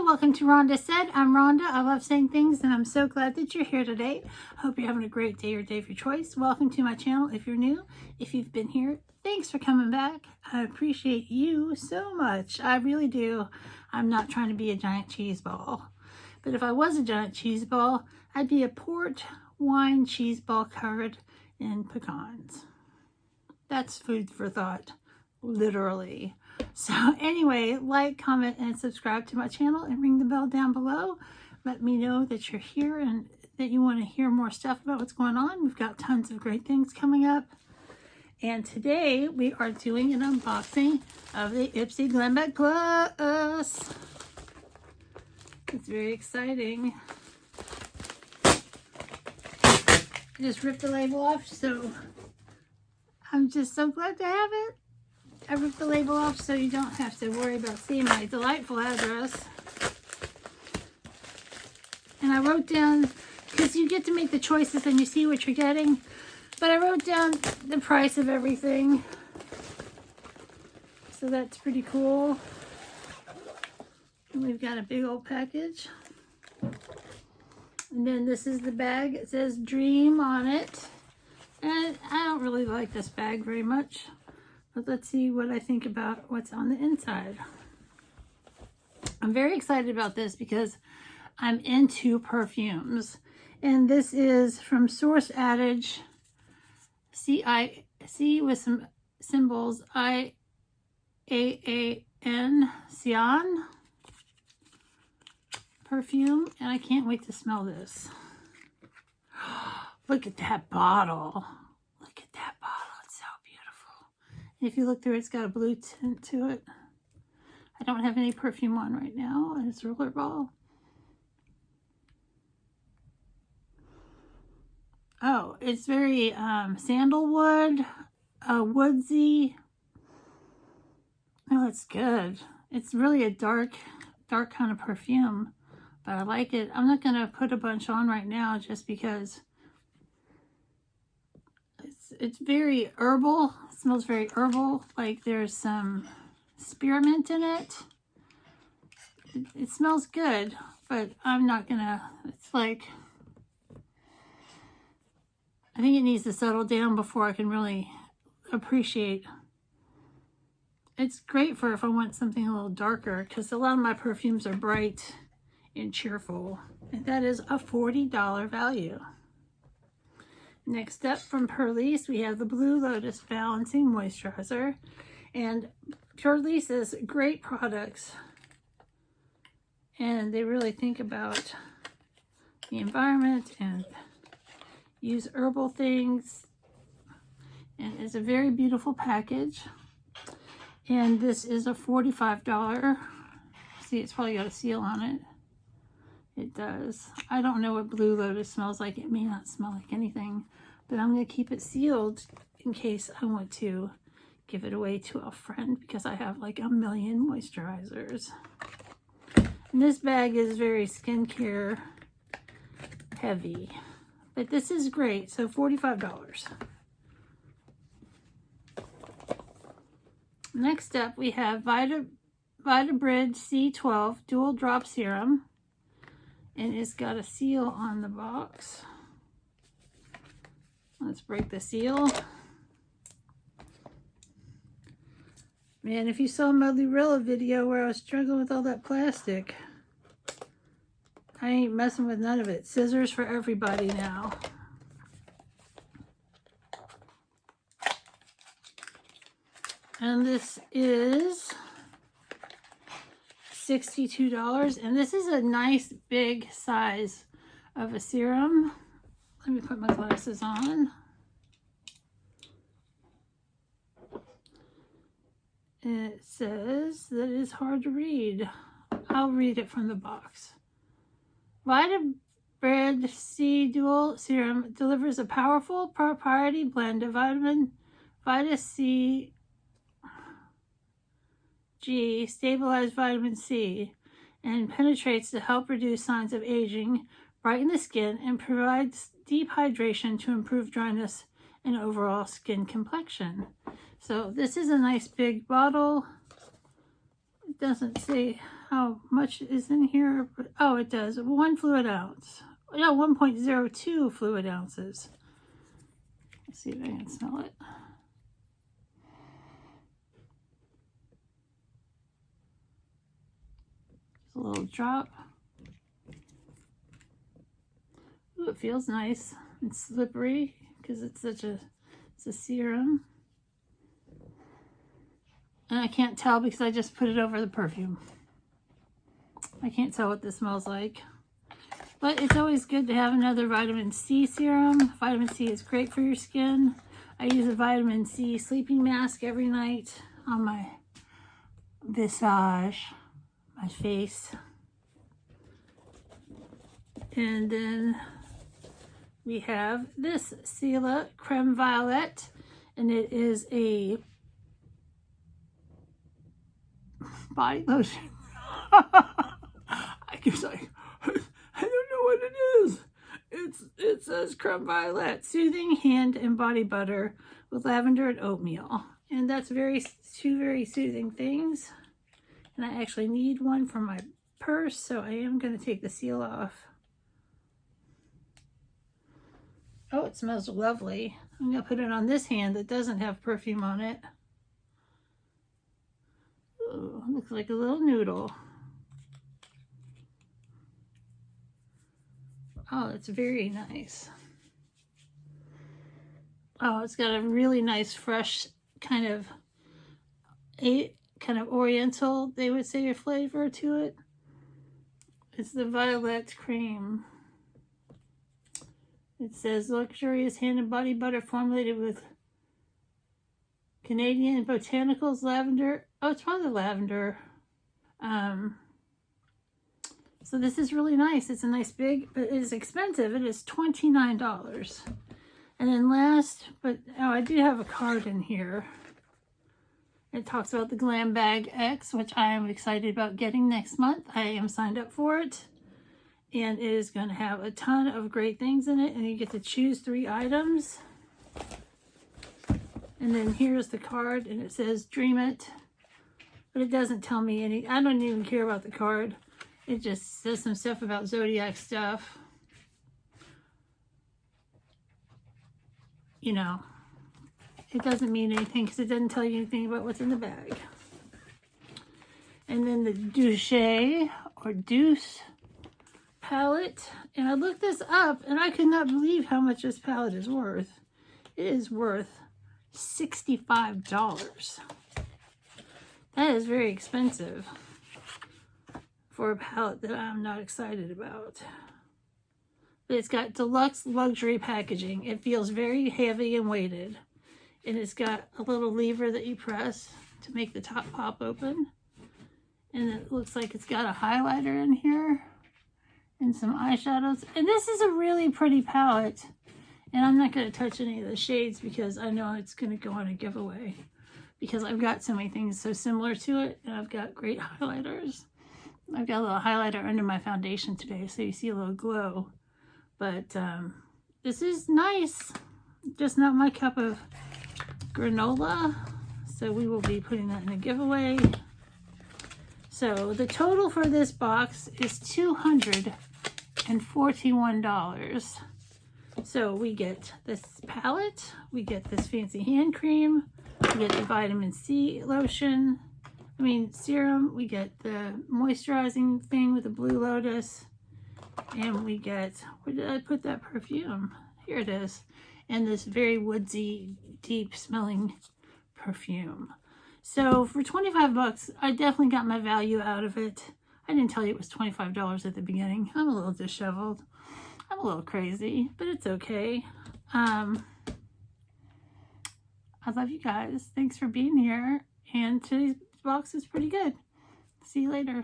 welcome to Rhonda Said. I'm Rhonda. I love saying things and I'm so glad that you're here today. I hope you're having a great day or day of your choice. Welcome to my channel if you're new. If you've been here, thanks for coming back. I appreciate you so much. I really do. I'm not trying to be a giant cheese ball. But if I was a giant cheese ball, I'd be a port wine cheese ball covered in pecans. That's food for thought, literally. So anyway, like, comment, and subscribe to my channel and ring the bell down below. Let me know that you're here and that you want to hear more stuff about what's going on. We've got tons of great things coming up. And today we are doing an unboxing of the Ipsy Glam Bag Plus. It's very exciting. I just ripped the label off, so I'm just so glad to have it. I ripped the label off so you don't have to worry about seeing my delightful address. And I wrote down, because you get to make the choices and you see what you're getting, but I wrote down the price of everything. So that's pretty cool. And we've got a big old package. And then this is the bag. It says Dream on it. And I don't really like this bag very much. But let's see what I think about what's on the inside. I'm very excited about this because I'm into perfumes. And this is from Source Adage, C with some symbols, IAAN, Cyan perfume. And I can't wait to smell this. Look at that bottle. Look at that bottle. If you look through, it's got a blue tint to it. I don't have any perfume on right now. It's Rollerball. Oh, it's very sandalwood, woodsy. Oh, it's good. It's really a dark kind of perfume, but I like it. I'm not going to put a bunch on right now just because it's very herbal. It smells very herbal, like there's some spearmint in it. It smells good, but I'm not gonna, it's like, I think it needs to settle down before I can really appreciate. It's great for if I want something a little darker, because a lot of my perfumes are bright and cheerful, and that is a $40 value. Next up from Perlis, we have the Blue Lotus Balancing Moisturizer. And Perlis is great products. And they really think about the environment and use herbal things. And it's a very beautiful package. And this is a $45. See, it's probably got a seal on it. It does. I don't know what Blue Lotus smells like. It may not smell like anything, but I'm going to keep it sealed in case I want to give it away to a friend because I have like a million moisturizers. And this bag is very skincare heavy, but this is great. So $45. Next up, we have Vita Bridge C12 Dual Drop Serum. And it's got a seal on the box. Let's break the seal. Man, if you saw my Lurella video where I was struggling with all that plastic, I ain't messing with none of it. Scissors for everybody now. And this is $62, and this is a nice big size of a serum. Let me put my glasses on. And it says that it's hard to read. I'll read it from the box. Vita Bridge C Dual Serum delivers a powerful proprietary blend of Vita C G, stabilized vitamin C, and penetrates to help reduce signs of aging, brighten the skin, and provides deep hydration to improve dryness and overall skin complexion. So this is a nice big bottle. It doesn't say how much is in here. Oh, it does. 1 fluid ounce. No, 1.02 fluid ounces. Let's see if I can smell it. Just a little drop. Ooh, it feels nice. It's slippery because it's a serum. And I can't tell because I just put it over the perfume. I can't tell what this smells like. But it's always good to have another vitamin C serum. Vitamin C is great for your skin. I use a vitamin C sleeping mask every night on my visage, my face. And then we have this Sila Creme Violet, and it is a body lotion. I guess I don't know what it is. It says Creme Violet, soothing hand and body butter with lavender and oatmeal, and that's two very soothing things. And I actually need one for my purse, so I am going to take the seal off. Oh, it smells lovely. I'm going to put it on this hand that doesn't have perfume on it. Ooh, looks like a little noodle. Oh, it's very nice. Oh, it's got a really nice, fresh kind of oriental, they would say, a flavor to it. It's the Violet Creme. It says luxurious hand and body butter formulated with Canadian botanicals, lavender. Oh, it's probably lavender. So this is really nice. It's a nice big, but it is expensive. It is $29. And then last, I do have a card in here. It talks about the Glam Bag X, which I am excited about getting next month. I am signed up for it. And it is going to have a ton of great things in it. And you get to choose 3 items. And then here's the card. And it says, dream it. But it doesn't tell me any. I don't even care about the card. It just says some stuff about zodiac stuff. You know, it doesn't mean anything because it doesn't tell you anything about what's in the bag. And then the Douche or Deuce palette. And I looked this up and I could not believe how much this palette is worth. It is worth $65. That is very expensive for a palette that I'm not excited about. But it's got deluxe luxury packaging. It feels very heavy and weighted. And it's got a little lever that you press to make the top pop open. And it looks like it's got a highlighter in here and some eyeshadows. And this is a really pretty palette. And I'm not going to touch any of the shades because I know it's going to go on a giveaway. Because I've got so many things so similar to it. And I've got great highlighters. I've got a little highlighter under my foundation today, so you see a little glow. But this is nice. Just not my cup of granola. So we will be putting that in a giveaway. So the total for this box is $241. So we get this palette. We get this fancy hand cream. We get the vitamin C lotion. Serum. We get the moisturizing thing with the Blue Lotus. And we get, where did I put that perfume? Here it is. And this very woodsy, deep smelling perfume. So for 25 bucks, I definitely got my value out of it. I didn't tell you it was $25 at the beginning. I'm a little disheveled. I'm a little crazy, but it's okay. I love you guys. Thanks for being here. And today's box is pretty good. See you later.